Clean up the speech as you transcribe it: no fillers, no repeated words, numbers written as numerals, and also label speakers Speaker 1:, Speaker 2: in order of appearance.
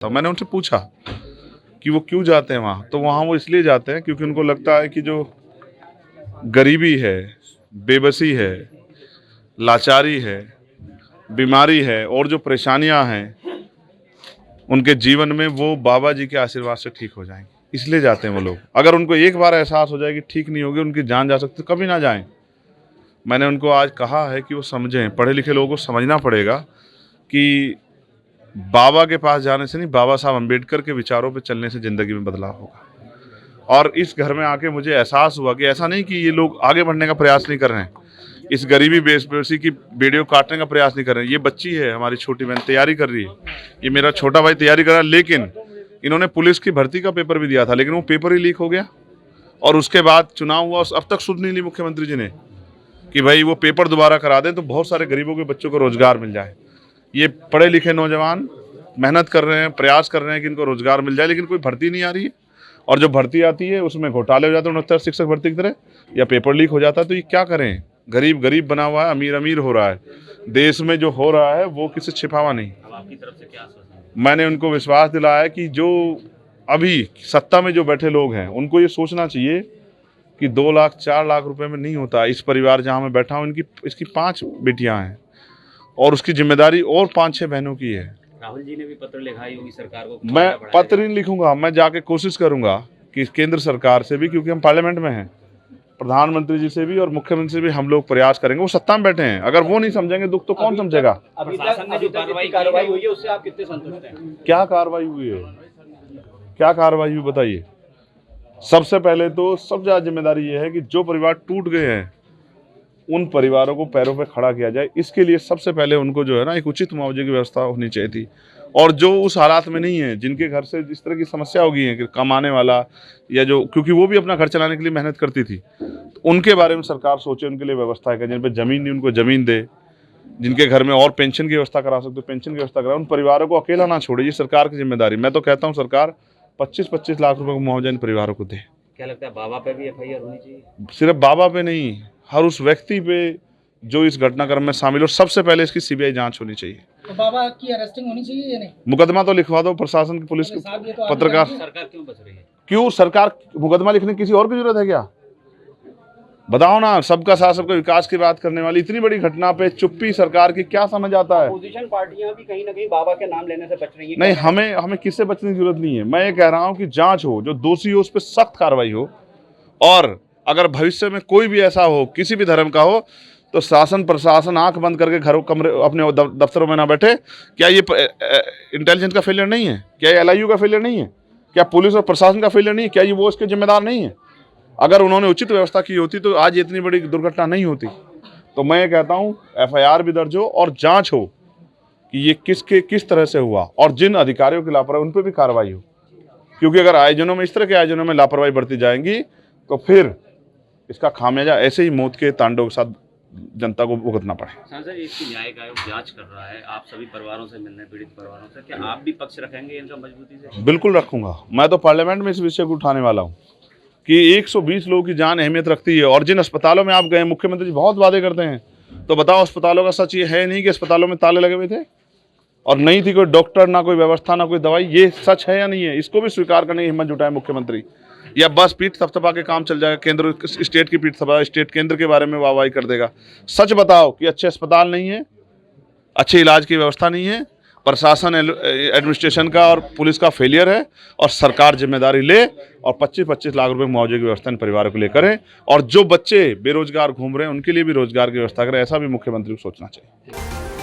Speaker 1: तो मैंने उनसे पूछा कि वो क्यों जाते हैं वहाँ, तो वहाँ वो इसलिए जाते हैं क्योंकि उनको लगता है कि जो गरीबी है, बेबसी है, लाचारी है, बीमारी है और जो परेशानियाँ हैं उनके जीवन में, वो बाबा जी के आशीर्वाद से ठीक हो जाएंगी, इसलिए जाते हैं वो लोग। अगर उनको एक बार एहसास हो जाए कि ठीक नहीं होगी, उनकी जान जा सकती, तो कभी ना जाएं। मैंने उनको आज कहा है कि वो समझें, पढ़े लिखे लोगों को समझना पड़ेगा कि बाबा के पास जाने से नहीं, बाबा साहब अम्बेडकर के विचारों पे चलने से ज़िंदगी में बदलाव होगा। और इस घर में आके मुझे एहसास हुआ कि ऐसा नहीं कि ये लोग आगे बढ़ने का प्रयास नहीं कर रहे हैं, इस गरीबी बेबसी की वीडियो काटने का प्रयास नहीं कर रहे हैं। ये बच्ची है हमारी छोटी बहन, तैयारी कर रही है, ये मेरा छोटा भाई तैयारी कर रहा है, लेकिन इन्होंने पुलिस की भर्ती का पेपर भी दिया था, लेकिन वो पेपर ही लीक हो गया और उसके बाद चुनाव हुआ। अब तक सुध नहीं ली मुख्यमंत्री जी ने कि भाई वो पेपर दोबारा करा दें तो बहुत सारे गरीबों के बच्चों को रोजगार मिल जाए। ये पढ़े लिखे नौजवान मेहनत कर रहे हैं, प्रयास कर रहे हैं कि इनको रोजगार मिल जाए, लेकिन कोई भर्ती नहीं आ रही है, और जो भर्ती आती है उसमें घोटाले हो जाते हैं 69 शिक्षक भर्ती की तरह, या पेपर लीक हो जाता है। तो ये क्या करें, गरीब गरीब बना हुआ है, अमीर अमीर हो रहा है। देश में जो हो रहा है वो किसी छिपावा नहीं।
Speaker 2: आपकी तरफ से क्या आश्वासन?
Speaker 1: मैंने उनको विश्वास दिलाया कि जो अभी सत्ता में जो बैठे लोग हैं उनको ये सोचना चाहिए कि 2 लाख 4 लाख रुपए में नहीं होता। इस परिवार जहाँ मैं बैठा हूँ, इसकी 5 बेटियाँ हैं और उसकी जिम्मेदारी और 5-6 बहनों की है।
Speaker 2: राहुल जी ने भी पत्र लिखा है योगी सरकार को।
Speaker 1: मैं पत्र नहीं लिखूंगा, मैं जाके कोशिश करूंगा कि केंद्र सरकार से भी, क्योंकि हम पार्लियामेंट में हैं, प्रधानमंत्री जी से भी और मुख्यमंत्री से भी हम लोग प्रयास करेंगे। वो सत्ता में बैठे हैं, अगर वो नहीं समझेंगे दुख तो कौन समझेगा।
Speaker 2: अभी तक जो कार्रवाई हुई है उससे आप कितने संतुष्ट हैं?
Speaker 1: क्या कार्रवाई हुई है, क्या कार्रवाई हुई बताइए। सबसे पहले तो सबसे ज्यादा जिम्मेदारी ये है कि जो परिवार टूट गए हैं उन परिवारों को पैरों पे खड़ा किया जाए। इसके लिए सबसे पहले उनको जो है ना एक उचित मुआवजे की व्यवस्था होनी चाहिए थी। और जो उस हालात में नहीं है, जिनके घर से जिस तरह की समस्या हो गई है कि कमाने वाला, या जो, क्योंकि वो भी अपना घर चलाने के लिए मेहनत करती थी, तो उनके बारे में सरकार सोचे, उनके लिए व्यवस्था है। जिन पर जमीन नहीं उनको जमीन दे, जिनके घर में और पेंशन की व्यवस्था करा सकते पेंशन की व्यवस्था करा। उन परिवारों को अकेला ना छोड़े, ये सरकार की जिम्मेदारी। मैं तो कहता हूँ सरकार 25-25 लाख रुपए का मुआवजा इन परिवारों को दे।
Speaker 2: क्या लगता है बाबा पे भी एफआईआर होनी चाहिए?
Speaker 1: सिर्फ बाबा पे नहीं, हर उस व्यक्ति पे जो इस घटनाक्रम में शामिल हो। सबसे पहले इसकी सीबीआई जांच होनी चाहिए।
Speaker 3: तो बाबा की अरेस्टिंग होनी चाहिए या नहीं?
Speaker 1: मुकदमा तो लिखवा दो, प्रशासन की, पुलिस की, पत्रकार।
Speaker 2: सरकार क्यों बच रही है?
Speaker 1: क्यों सरकार मुकदमा लिखने की किसी और की जरूरत है क्या? बताओ ना। सबका साथ सबका विकास की बात करने वाली इतनी बड़ी घटना पे चुप्पी सरकार की, क्या समझ आता है?
Speaker 2: अपोजिशन पार्टियां भी कहीं ना कहीं बाबा के नाम लेने से बच रही हैं।
Speaker 1: नहीं, हमें किससे बचने की जरूरत नहीं है। मैं ये कह रहा हूँ कि जांच हो, जो दोषी हो उस पर सख्त कार्रवाई हो, और अगर भविष्य में कोई भी ऐसा हो, किसी भी धर्म का हो, तो शासन प्रशासन आंख बंद करके घरों कमरे अपने दफ्तरों में ना बैठे। क्या ये इंटेलिजेंस का फेलियर नहीं है? क्या ये एलआईयू का फेलियर नहीं है? क्या पुलिस और प्रशासन का फेलियर नहीं है? क्या ये वो इसके जिम्मेदार नहीं है? अगर उन्होंने उचित व्यवस्था की होती तो आज इतनी बड़ी दुर्घटना नहीं होती। तो मैं ये कहता हूँ एफआईआर भी दर्ज हो और जांच हो कि ये किस तरह से हुआ, और जिन अधिकारियों की लापरवाही उन पर भी कार्रवाई हो। क्योंकि अगर आयोजनों में, इस तरह के आयोजनों में लापरवाही बढ़ती जाएंगी तो फिर इसका खामियाजा ऐसे ही मौत के तांडव के साथ जनता को भुगतना पड़े।
Speaker 2: सांसद, इसकी न्यायिक आयोग जांच कर रहा है, आप सभी परिवारों से मिलने, पीड़ित परिवारों से, क्या आप भी पक्ष रखेंगे इनका मजबूती से?
Speaker 1: बिल्कुल रखूंगा। मैं तो पार्लियामेंट में इस विषय को उठाने वाला हूँ कि 120 लोगों की जान अहमियत रखती है। और जिन अस्पतालों में आप गए, मुख्यमंत्री जी बहुत वादे करते हैं, तो बताओ अस्पतालों का सच ये है नहीं कि अस्पतालों में ताले लगे हुए थे और नहीं थी कोई डॉक्टर, ना कोई व्यवस्था, ना कोई दवाई? ये सच है या नहीं है? इसको भी स्वीकार करने की हिम्मत जुटाए मुख्यमंत्री। या बस पीठ थपथपा के काम चल जाएगा, केंद्र स्टेट की पीठ थपा, स्टेट केंद्र के बारे में वाहवाही कर देगा। सच बताओ कि अच्छे अस्पताल नहीं है, अच्छे इलाज की व्यवस्था नहीं है, प्रशासन एडमिनिस्ट्रेशन का और पुलिस का फेलियर है, और सरकार जिम्मेदारी ले और 25-25 लाख रुपए मुआवजे की व्यवस्था इन परिवारों के लिए करें। और जो बच्चे बेरोजगार घूम रहे हैं उनके लिए भी रोजगार की व्यवस्था करें। ऐसा भी मुख्यमंत्री को सोचना चाहिए।